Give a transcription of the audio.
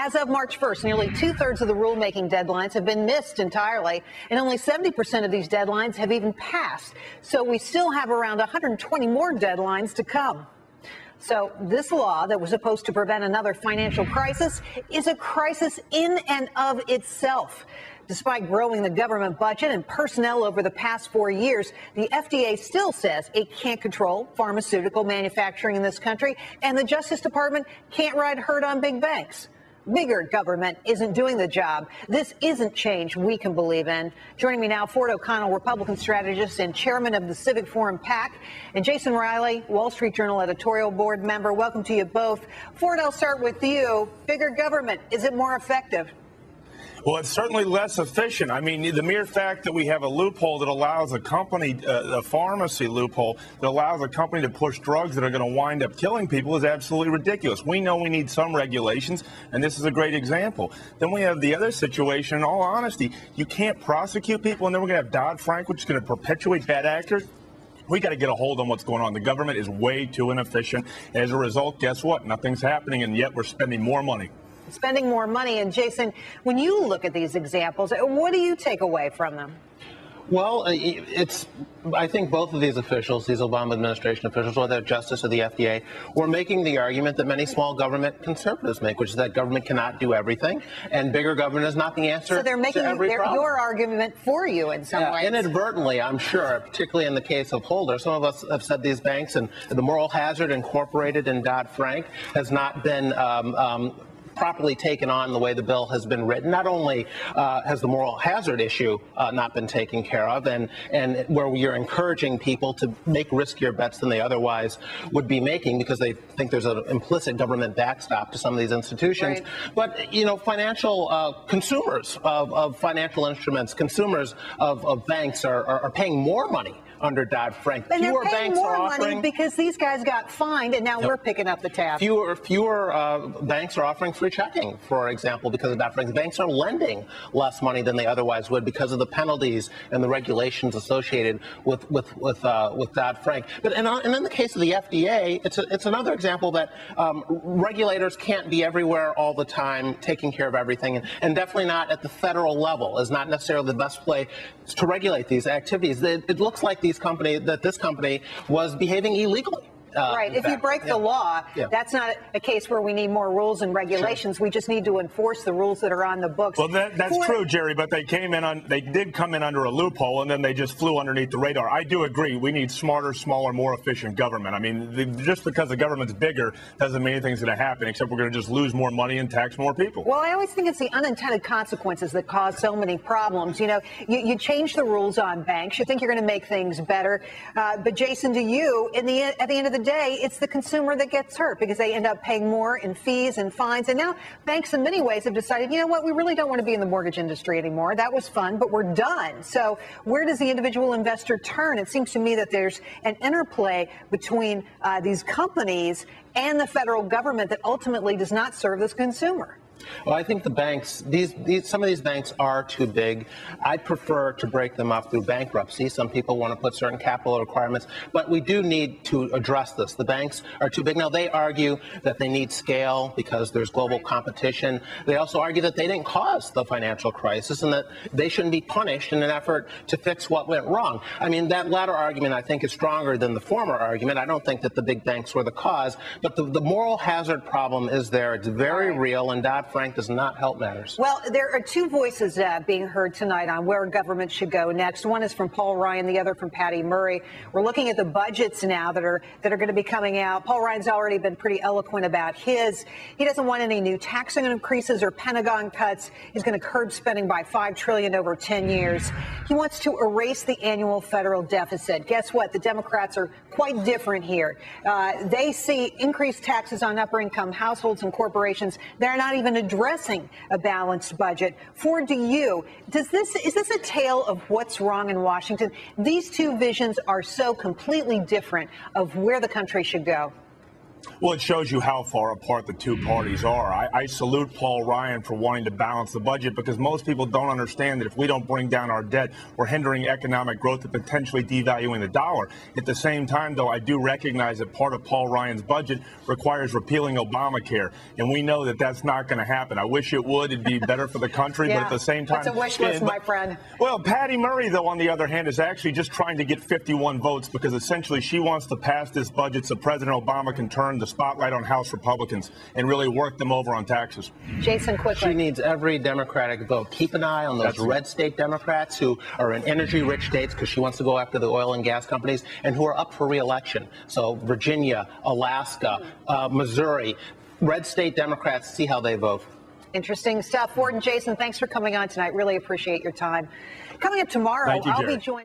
As of March 1st, nearly 2/3 of the rulemaking deadlines have been missed entirely, and only 70% of these deadlines have even passed. So we still have around 120 more deadlines to come. So this law that was supposed to prevent another financial crisis is a crisis in and of itself. Despite growing the government budget and personnel over the past 4 years, the FDA still says it can't control pharmaceutical manufacturing in this country, and the Justice Department can't ride herd on big banks. Bigger government isn't doing the job. This isn't change we can believe in. Joining me now, Ford O'Connell, Republican strategist and chairman of the Civic Forum PAC, and Jason Riley, Wall Street Journal editorial board member. Welcome to you both. Ford, I'll start with you. Bigger government, is it more effective? Well, it's certainly less efficient. I mean, the mere fact that we have a loophole that allows a company, a pharmacy loophole, that allows a company to push drugs that are going to wind up killing people is absolutely ridiculous. We know we need some regulations, and this is a great example. Then we have the other situation, in all honesty, you can't prosecute people, and then we're going to have Dodd-Frank, which is going to perpetuate bad actors. We got to get a hold on what's going on. The government is way too inefficient. As a result, guess what? Nothing's happening, and yet we're spending more money. Spending more money. And Jason, when you look at these examples, what do you take away from them? Well, I think both of these officials, these Obama administration officials, whether Justice or the FDA, were making the argument that many small government conservatives make, which is that government cannot do everything, and bigger government is not the answer. So they're making to every problem. Your argument for you in some ways. Inadvertently, I'm sure, particularly in the case of Holder. Some of us have said these banks and the moral hazard incorporated in Dodd-Frank has not been properly taken on the way the bill has been written. Not only has the moral hazard issue not been taken care of, and where you're encouraging people to make riskier bets than they otherwise would be making because they think there's an implicit government backstop to some of these institutions. Right. But, you know, financial consumers of financial instruments, consumers of banks are paying more money under Dodd-Frank. And they're paying more money because these guys got fined, and now we're picking up the tab. Fewer banks are offering free checking, for example, because of Dodd-Frank. Banks are lending less money than they otherwise would because of the penalties and the regulations associated with Dodd-Frank. But and in the case of the FDA, it's another example that regulators can't be everywhere all the time, taking care of everything, and definitely not at the federal level is not necessarily the best place to regulate these activities. It looks like this company was behaving illegally. Right. If you break the law, that's not a case where we need more rules and regulations. Sure. We just need to enforce the rules that are on the books. Well, that's true, Jerry, but they did come in under a loophole, and then they just flew underneath the radar. I do agree. We need smarter, smaller, more efficient government. I mean, just because the government's bigger doesn't mean anything's going to happen, except we're going to just lose more money and tax more people. Well, I always think it's the unintended consequences that cause so many problems. You know, you change the rules on banks. You think you're going to make things better. But, Jason, to you, at the end of the day, it's the consumer that gets hurt because they end up paying more in fees and fines. And now banks in many ways have decided, you know what, we really don't want to be in the mortgage industry anymore. That was fun, but we're done. So where does the individual investor turn? It seems to me that there's an interplay between these companies and the federal government that ultimately does not serve this consumer. Well, I think the banks, some of these banks are too big. I'd prefer to break them up through bankruptcy. Some people want to put certain capital requirements, but we do need to address this. The banks are too big. Now, they argue that they need scale because there's global competition. They also argue that they didn't cause the financial crisis and that they shouldn't be punished in an effort to fix what went wrong. I mean, that latter argument, I think, is stronger than the former argument. I don't think that the big banks were the cause, but the moral hazard problem is there. It's very real, and Dodd-Frank does not help matters. Well, there are two voices being heard tonight on where government should go next. One is from Paul Ryan, the other from Patty Murray. We're looking at the budgets now that are going to be coming out. Paul Ryan's already been pretty eloquent about his. He doesn't want any new tax increases or Pentagon cuts. He's going to curb spending by $5 trillion over 10 years. He wants to erase the annual federal deficit. Guess what? The Democrats are quite different here. They see increased taxes on upper-income households and corporations. They're not even addressing a balanced budget. Ford, to you, is this a tale of what's wrong in Washington? These two visions are so completely different of where the country should go. Well, it shows you how far apart the two parties are. I salute Paul Ryan for wanting to balance the budget, because most people don't understand that if we don't bring down our debt, we're hindering economic growth and potentially devaluing the dollar. At the same time, though, I do recognize that part of Paul Ryan's budget requires repealing Obamacare, and we know that that's not going to happen. I wish it would. It'd be better for the country, Yeah, but at the same time... that's a wish list, my friend. Well, Patty Murray, though, on the other hand, is actually just trying to get 51 votes, because essentially she wants to pass this budget so President Obama can turn the spotlight on House Republicans and really work them over on taxes. Jason, quickly. She needs every Democratic vote. Keep an eye on those red state Democrats who are in energy-rich states, because she wants to go after the oil and gas companies, and who are up for re-election. So Virginia, Alaska, Missouri, red state Democrats, see how they vote. Interesting stuff. Ward and Jason, thanks for coming on tonight. Really appreciate your time. Coming up tomorrow, Thank you, I'll Gerri. be joined.